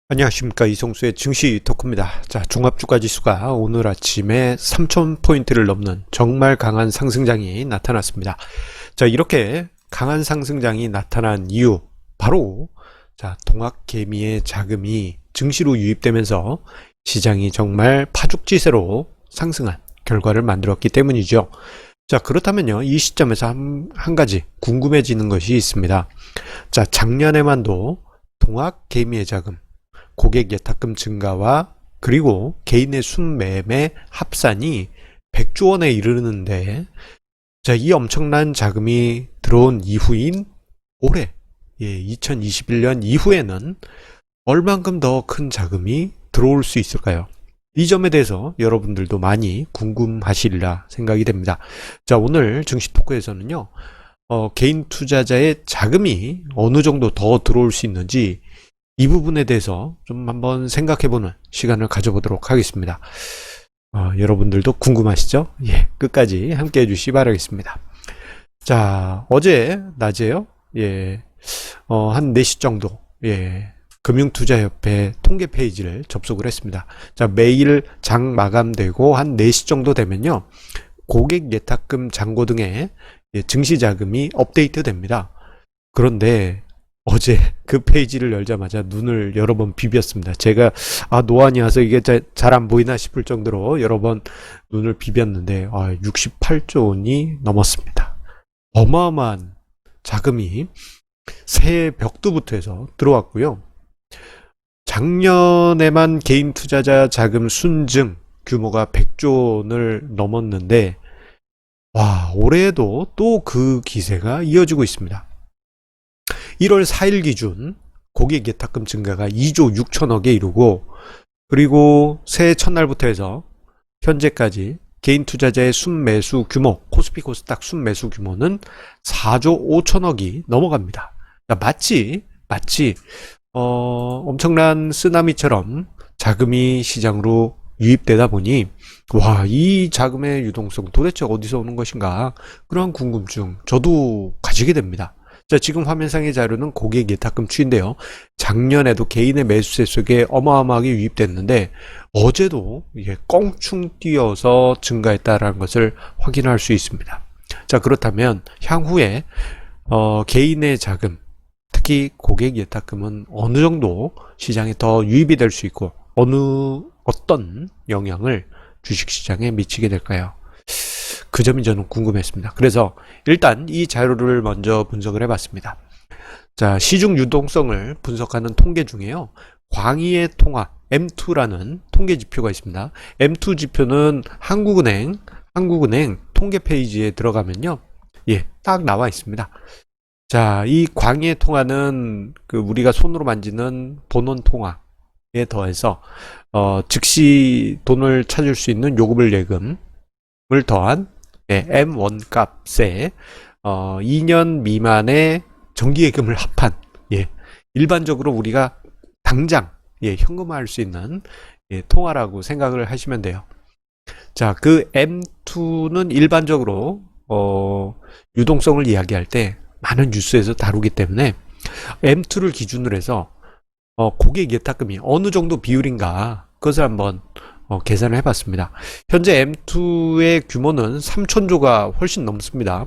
안녕하십니까, 이성수의 증시 토크입니다. 자, 종합주가지수가 오늘 아침에 3,000포인트를 넘는 정말 강한 상승장이 나타났습니다. 자, 이렇게 강한 상승장이 나타난 이유, 바로 자, 동학개미의 자금이 증시로 유입되면서 시장이 정말 파죽지세로 상승한 결과를 만들었기 때문이죠. 자, 그렇다면요, 이 시점에서 한 가지 궁금해지는 것이 있습니다. 자, 작년에만도 동학개미의 자금, 고객 예탁금 증가와 그리고 개인의 순매매 합산이 100조 원에 이르는데, 자, 이 엄청난 자금이 들어온 이후인 올해, 2021년 이후에는 얼만큼 더 큰 자금이 들어올 수 있을까요? 이 점에 대해서 여러분들도 많이 궁금하시리라 생각이 됩니다. 자, 오늘 증시 토크에서는요, 개인 투자자의 자금이 어느 정도 더 들어올 수 있는지 이 부분에 대해서 좀 한번 생각해보는 시간을 가져보도록 하겠습니다. 여러분들도 궁금하시죠? 예, 끝까지 함께 해주시기 바라겠습니다. 자, 어제 낮에요. 예, 한 4시 정도, 금융투자협회 통계 페이지를 접속을 했습니다. 자, 매일 장 마감되고 한 4시 정도 되면요, 고객 예탁금 잔고 등의 증시 자금이 업데이트 됩니다. 그런데 어제 그 페이지를 열자마자 눈을 여러 번 비볐습니다. 제가 노안이 와서 이게 잘 안 보이나 싶을 정도로 여러 번 눈을 비볐는데 68조 원이 넘었습니다. 어마어마한 자금이 새해 벽두부터 해서 들어왔고요. 작년에만 개인 투자자 자금 순증 규모가 100조 원을 넘었는데, 올해에도 또 그 기세가 이어지고 있습니다. 1월 4일 기준 고객 예탁금 증가가 2조 6천억에 이르고, 그리고 새해 첫날부터 해서 현재까지 개인 투자자의 순매수 규모, 코스피 코스닥 순매수 규모는 4조 5천억이 넘어갑니다. 마치 엄청난 쓰나미처럼 자금이 시장으로 유입되다 보니 이 자금의 유동성 도대체 어디서 오는 것인가, 그러한 궁금증 저도 가지게 됩니다. 자, 지금 화면상의 자료는 고객 예탁금 추인데요. 작년에도 개인의 매수세 속에 어마어마하게 유입됐는데 어제도 이게 껑충 뛰어서 증가했다라는 것을 확인할 수 있습니다. 자, 그렇다면 향후에 개인의 자금, 특히 고객 예탁금은 어느 정도 시장에 더 유입이 될 수 있고 어떤 영향을 주식시장에 미치게 될까요? 그 점이 저는 궁금했습니다. 그래서 일단 이 자료를 먼저 분석을 해봤습니다. 자, 시중 유동성을 분석하는 통계 중에요, 광의의 통화 M2라는 통계 지표가 있습니다. M2 지표는 한국은행 통계 페이지에 들어가면요, 딱 나와 있습니다. 자, 이 광의의 통화는 우리가 손으로 만지는 본원 통화에 더해서 즉시 돈을 찾을 수 있는 요금을 예금을 더한 M1 값에 2년 미만의 정기예금을 합한, 일반적으로 우리가 당장 현금화할 수 있는 통화라고 생각을 하시면 돼요. 자, 그 M2는 일반적으로 유동성을 이야기할 때 많은 뉴스에서 다루기 때문에 M2를 기준으로 해서 고객 예탁금이 어느 정도 비율인가, 그것을 한번 계산을 해봤습니다. 현재 M2의 규모는 3천조가 훨씬 넘습니다.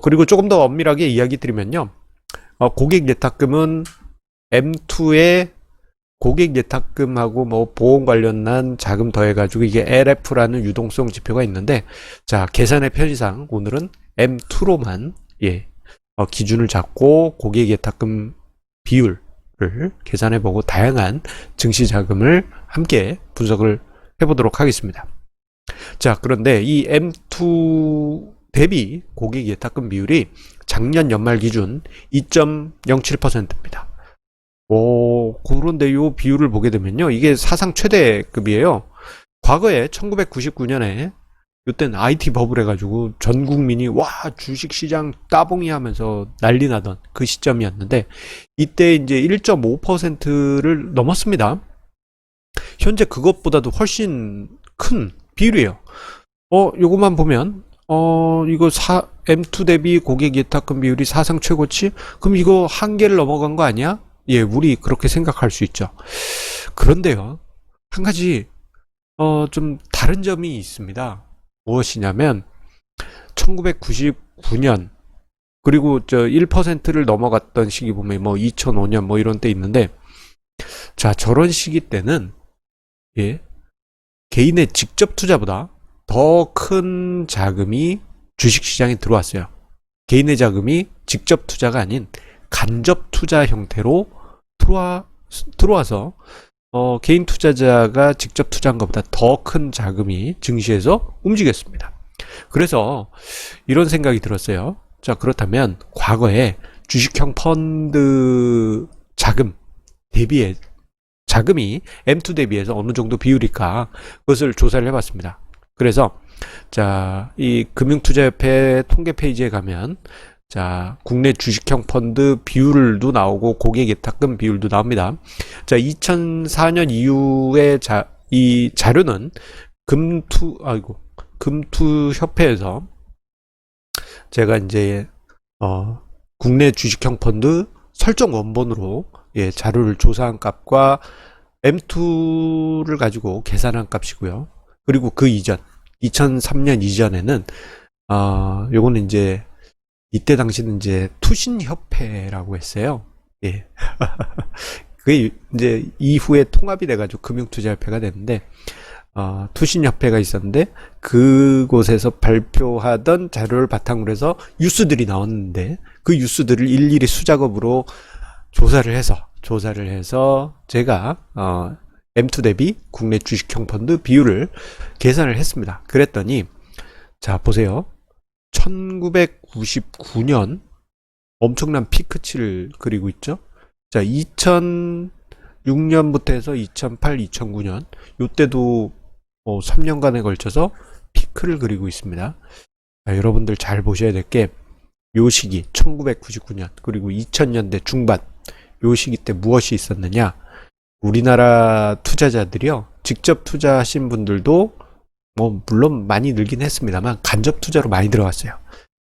그리고 조금 더 엄밀하게 이야기 드리면요, 고객 예탁금은 M2의 고객 예탁금하고 보험 관련한 자금 더해가지고 이게 LF라는 유동성 지표가 있는데, 자, 계산의 편의상 오늘은 M2로만 기준을 잡고 고객 예탁금 비율 를 계산해보고 다양한 증시 자금을 함께 분석을 해보도록 하겠습니다. 자, 그런데 이 M2 대비 고객 예탁금 비율이 작년 연말 기준 2.07%입니다. 그런데 이 비율을 보게 되면요, 이게 사상 최대급이에요. 과거에 1999년에 이때는 IT 버블 해가지고 전 국민이 주식시장 따봉이 하면서 난리 나던 그 시점이었는데, 이때 이제 1.5%를 넘었습니다. 현재 그것보다도 훨씬 큰 비율이에요. 요것만 보면 이거 M2 대비 고객 예탁금 비율이 사상 최고치? 그럼 이거 한계를 넘어간 거 아니야? 예, 우리 그렇게 생각할 수 있죠. 그런데요, 한 가지, 좀 다른 점이 있습니다. 무엇이냐면, 1999년, 그리고 저 1%를 넘어갔던 시기 보면 뭐 2005년 뭐 이런 때 있는데, 자, 저런 시기 때는, 예, 개인의 직접 투자보다 더 큰 자금이 주식시장에 들어왔어요. 개인의 자금이 직접 투자가 아닌 간접 투자 형태로 들어와서 개인 투자자가 직접 투자한 것보다 더 큰 자금이 증시에서 움직였습니다. 그래서 이런 생각이 들었어요. 자, 그렇다면 과거에 주식형 펀드 자금이 M2 대비해서 어느 정도 비율일까, 그것을 조사를 해봤습니다. 그래서 자, 이 금융투자협회 통계 페이지에 가면 자, 국내 주식형 펀드 비율도 나오고 고객 예탁금 비율도 나옵니다. 자, 2004년 이후에 이 자료는 금투협회에서 제가 이제 국내 주식형 펀드 설정 원본으로 예, 자료를 조사한 값과 M2를 가지고 계산한 값이고요. 그리고 그 이전 2003년 이전에는 요거는 이제 이때 당시는 이제 투신협회라고 했어요. 예. 그게 이제 이후에 통합이 돼가지고 금융투자협회가 됐는데, 투신협회가 있었는데, 그곳에서 발표하던 자료를 바탕으로 해서 뉴스들이 나왔는데, 그 뉴스들을 일일이 수작업으로 조사를 해서 제가, M2 대비 국내 주식형 펀드 비율을 계산을 했습니다. 그랬더니, 자, 보세요. 1999년 엄청난 피크치를 그리고 있죠. 자, 2006년부터 해서 2008, 2009년 요때도 3년간에 걸쳐서 피크를 그리고 있습니다. 자, 여러분들 잘 보셔야 될 게 요 시기 1999년 그리고 2000년대 중반 요 시기 때 무엇이 있었느냐. 우리나라 투자자들이요, 직접 투자하신 분들도 뭐 물론 많이 늘긴 했습니다만 간접 투자로 많이 들어갔어요.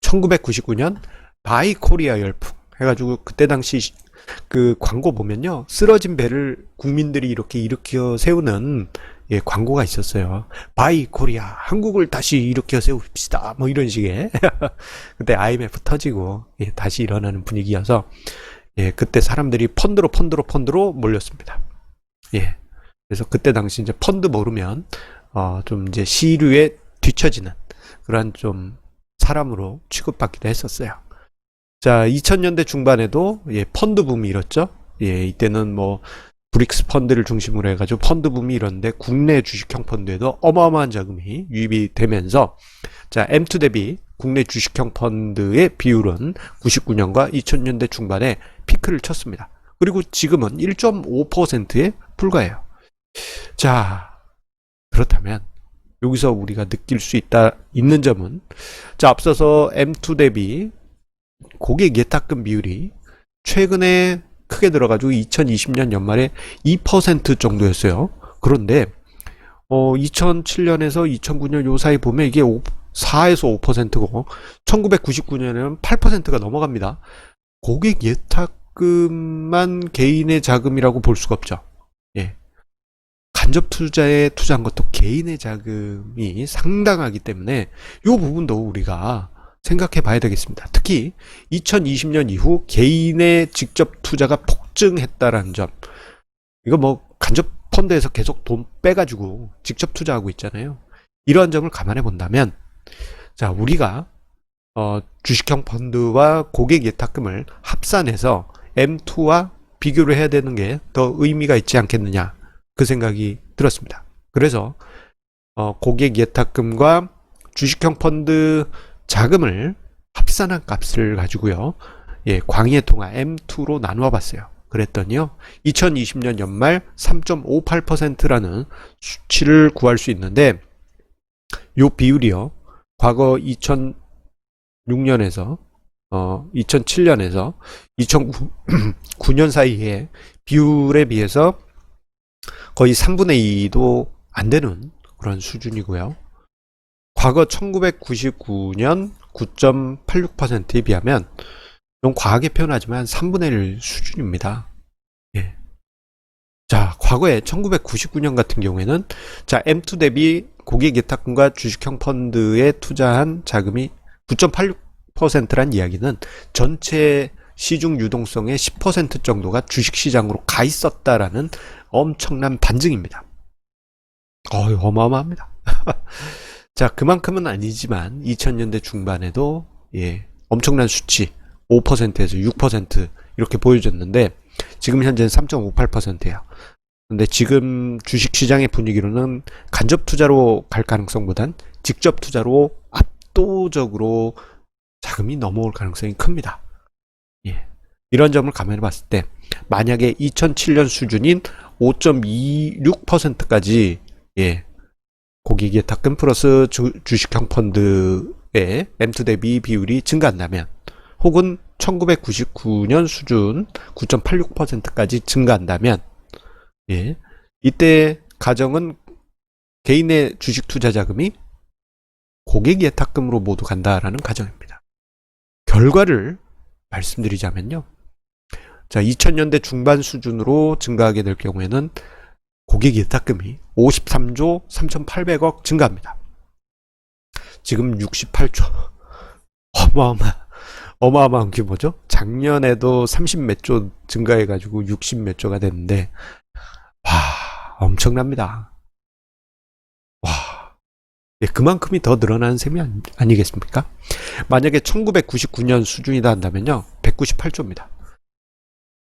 1999년 바이 코리아 열풍 해가지고 그때 당시 그 광고 보면요, 쓰러진 배를 국민들이 이렇게 일으켜 세우는 예, 광고가 있었어요. 바이 코리아, 한국을 다시 일으켜 세웁시다, 뭐 이런 식의. 그때 IMF 터지고 예, 다시 일어나는 분위기여서 예, 그때 사람들이 펀드로 몰렸습니다. 예, 그래서 그때 당시 이제 펀드 모르면 좀 이제 시류에 뒤처지는 그런 좀 사람으로 취급받기도 했었어요. 자, 2000년대 중반에도 예, 펀드 붐이 일었죠. 예, 이때는 뭐 브릭스 펀드를 중심으로 해가지고 펀드 붐이 일었는데 국내 주식형 펀드에도 어마어마한 자금이 유입이 되면서 자, M2 대비 국내 주식형 펀드의 비율은 99년과 2000년대 중반에 피크를 쳤습니다. 그리고 지금은 1.5%에 불과해요. 자, 그렇다면 여기서 우리가 느낄 수 있는 점은, 자, 앞서서 M2 대비 고객 예탁금 비율이 최근에 크게 들어가지고 2020년 연말에 2% 정도였어요. 그런데 2007년에서 2009년 요 사이 보면 이게 4에서 5%고 1999년에는 8%가 넘어갑니다. 고객 예탁금만 개인의 자금이라고 볼 수가 없죠. 예. 간접 투자에 투자한 것도 개인의 자금이 상당하기 때문에 이 부분도 우리가 생각해 봐야 되겠습니다. 특히 2020년 이후 개인의 직접 투자가 폭증했다라는 점, 이거 뭐 간접 펀드에서 계속 돈 빼가지고 직접 투자하고 있잖아요. 이러한 점을 감안해 본다면, 자, 우리가 주식형 펀드와 고객 예탁금을 합산해서 M2와 비교를 해야 되는 게 더 의미가 있지 않겠느냐, 그 생각이 들었습니다. 그래서 고객 예탁금과 주식형 펀드 자금을 합산한 값을 가지고요, 예, 광의통화 M2로 나누어 봤어요. 그랬더니요, 2020년 연말 3.58%라는 수치를 구할 수 있는데, 요 비율이요, 과거 2006년에서 2007년에서 2009년 사이에 비율에 비해서 거의 3분의 2도 안 되는 그런 수준이고요. 과거 1999년 9.86%에 비하면 좀 과하게 표현하지만 3분의 1 수준입니다. 예. 자, 과거에 1999년 같은 경우에는 자, M2 대비 고객 예탁금과 주식형 펀드에 투자한 자금이 9.86%란 이야기는 전체 시중 유동성의 10% 정도가 주식시장으로 가 있었다라는 엄청난 반증입니다. 어마어마합니다. 자, 그만큼은 아니지만 2000년대 중반에도 예, 엄청난 수치 5%에서 6% 이렇게 보여줬는데 지금 현재는 3.58%예요. 근데 지금 주식시장의 분위기로는 간접 투자로 갈 가능성보단 직접 투자로 압도적으로 자금이 넘어올 가능성이 큽니다. 예. 이런 점을 감안해 봤을 때 만약에 2007년 수준인 5.26%까지 예, 고객 예탁금 플러스 주식형 펀드의 M2 대비 비율이 증가한다면 혹은 1999년 수준 9.86%까지 증가한다면 예, 이때 가정은 개인의 주식 투자 자금이 고객 예탁금으로 모두 간다라는 가정입니다. 결과를 말씀드리자면요. 자, 2000년대 중반 수준으로 증가하게 될 경우에는 고객 예탁금이 53조 3,800억 증가합니다. 지금 68조. 어마어마한 규모죠. 작년에도 30 몇 조 증가해가지고 60 몇 조가 됐는데, 와, 엄청납니다. 와, 예, 그만큼이 더 늘어나는 셈이 아니겠습니까? 만약에 1999년 수준이다 한다면요, 198조입니다.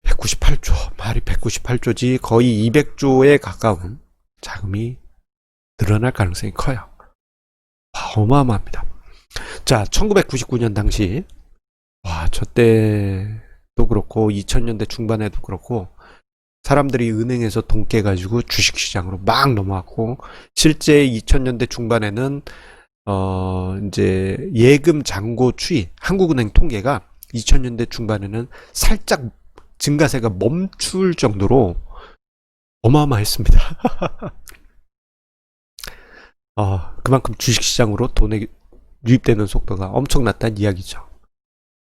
198조, 말이 198조지 거의 200조에 가까운 자금이 늘어날 가능성이 커요. 와, 어마어마합니다. 자, 1999년 당시, 와, 저 때도 그렇고 2000년대 중반에도 그렇고 사람들이 은행에서 돈 깨가지고 주식시장으로 막 넘어왔고 실제 2000년대 중반에는 이제 예금 잔고 추이 한국은행 통계가 2000년대 중반에는 살짝 증가세가 멈출 정도로 어마어마했습니다. 그만큼 주식시장으로 돈이 유입되는 속도가 엄청났다는 이야기죠.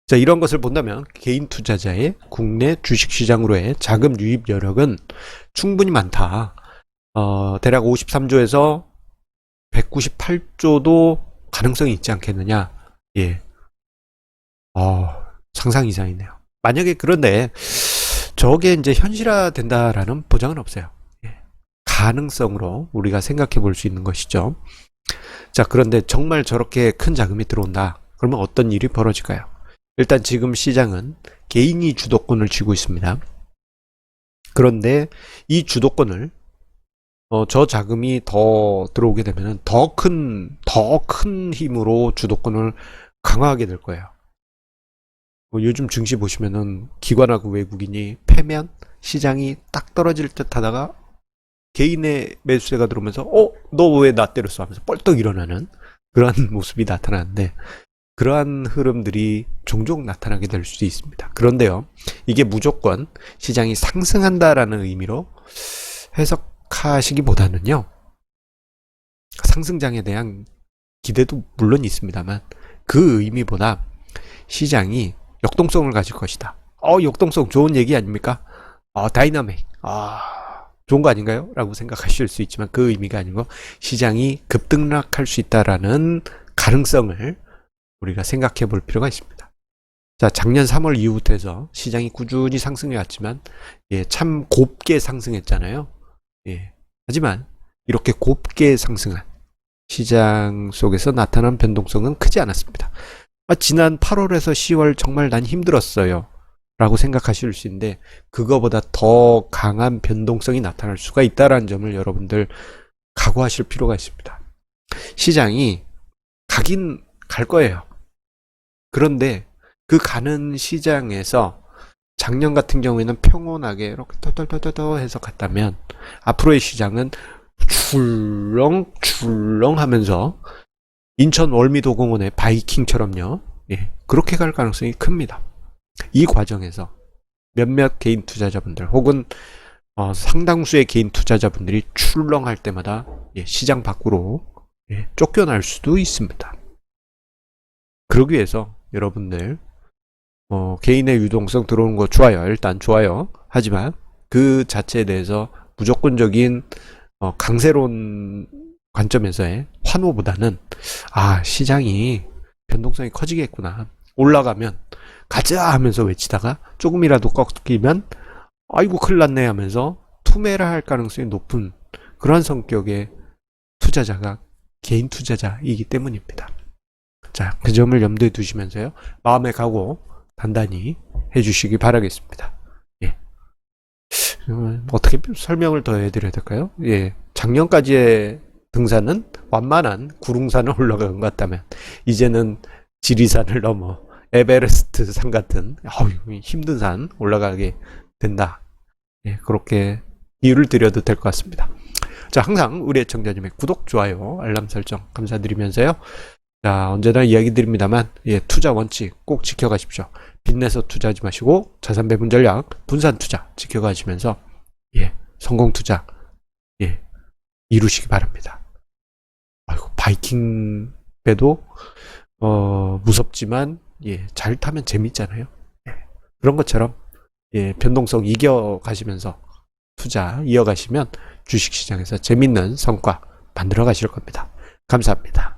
자, 이런 것을 본다면 개인 투자자의 국내 주식시장으로의 자금 유입 여력은 충분히 많다. 대략 53조에서 198조도 가능성이 있지 않겠느냐. 예. 상상 이상이네요. 만약에 그런데 저게 이제 현실화 된다라는 보장은 없어요. 예. 가능성으로 우리가 생각해 볼 수 있는 것이죠. 자, 그런데 정말 저렇게 큰 자금이 들어온다. 그러면 어떤 일이 벌어질까요? 일단 지금 시장은 개인이 주도권을 쥐고 있습니다. 그런데 이 주도권을 저 자금이 더 들어오게 되면 더 큰 힘으로 주도권을 강화하게 될 거예요. 요즘 증시 보시면은 기관하고 외국인이 패면 시장이 딱 떨어질 듯 하다가 개인의 매수세가 들어오면서 너 왜 나 때렸어 하면서 뻘떡 일어나는 그런 모습이 나타나는데 그러한 흐름들이 종종 나타나게 될 수 있습니다. 그런데요, 이게 무조건 시장이 상승한다라는 의미로 해석하시기보다는요, 상승장에 대한 기대도 물론 있습니다만 그 의미보다 시장이 역동성을 가질 것이다. 역동성 좋은 얘기 아닙니까? 다이나믹. 좋은 거 아닌가요? 라고 생각하실 수 있지만 그 의미가 아니고 시장이 급등락할 수 있다라는 가능성을 우리가 생각해 볼 필요가 있습니다. 자, 작년 3월 이후부터 해서 시장이 꾸준히 상승해 왔지만 참 곱게 상승했잖아요. 하지만 이렇게 곱게 상승한 시장 속에서 나타난 변동성은 크지 않았습니다. 지난 8월에서 10월 정말 난 힘들었어요 라고 생각하실 수 있는데 그거보다 더 강한 변동성이 나타날 수가 있다는 점을 여러분들 각오하실 필요가 있습니다. 시장이 가긴 갈 거예요. 그런데 그 가는 시장에서 작년 같은 경우에는 평온하게 이렇게 덜덜덜덜 해서 갔다면 앞으로의 시장은 출렁출렁 하면서 인천 월미도공원의 바이킹처럼요. 그렇게 갈 가능성이 큽니다. 이 과정에서 몇몇 개인 투자자분들 혹은 상당수의 개인 투자자분들이 출렁할 때마다 시장 밖으로 쫓겨날 수도 있습니다. 그러기 위해서 여러분들 개인의 유동성 들어오는 거 좋아요. 일단 좋아요. 하지만 그 자체에 대해서 무조건적인 강세론 관점에서의 환호보다는 시장이 변동성이 커지겠구나. 올라가면 가자 하면서 외치다가 조금이라도 꺾이면 아이고 큰일 났네 하면서 투매를 할 가능성이 높은 그런 성격의 투자자가 개인 투자자이기 때문입니다. 자, 그 점을 염두에 두시면서요. 마음의 각오 단단히 해주시기 바라겠습니다. 예. 어떻게 설명을 더 해드려야 될까요? 예. 작년까지의 등산은 완만한 구릉산을 올라간 것 같다면 이제는 지리산을 넘어 에베레스트 산 같은 힘든 산 올라가게 된다. 예, 그렇게 이유를 드려도 될 것 같습니다. 자, 항상 우리 애청자님의 구독, 좋아요, 알람 설정 감사드리면서요. 자, 언제나 이야기 드립니다만, 예, 투자 원칙 꼭 지켜가십시오. 빚내서 투자하지 마시고, 자산 배분 전략, 분산 투자 지켜가시면서, 예, 성공 투자, 예, 이루시기 바랍니다. 아이고, 바이킹 배도, 무섭지만, 예, 잘 타면 재밌잖아요. 예, 그런 것처럼, 예, 변동성 이겨가시면서 투자 이어가시면 주식시장에서 재밌는 성과 만들어 가실 겁니다. 감사합니다.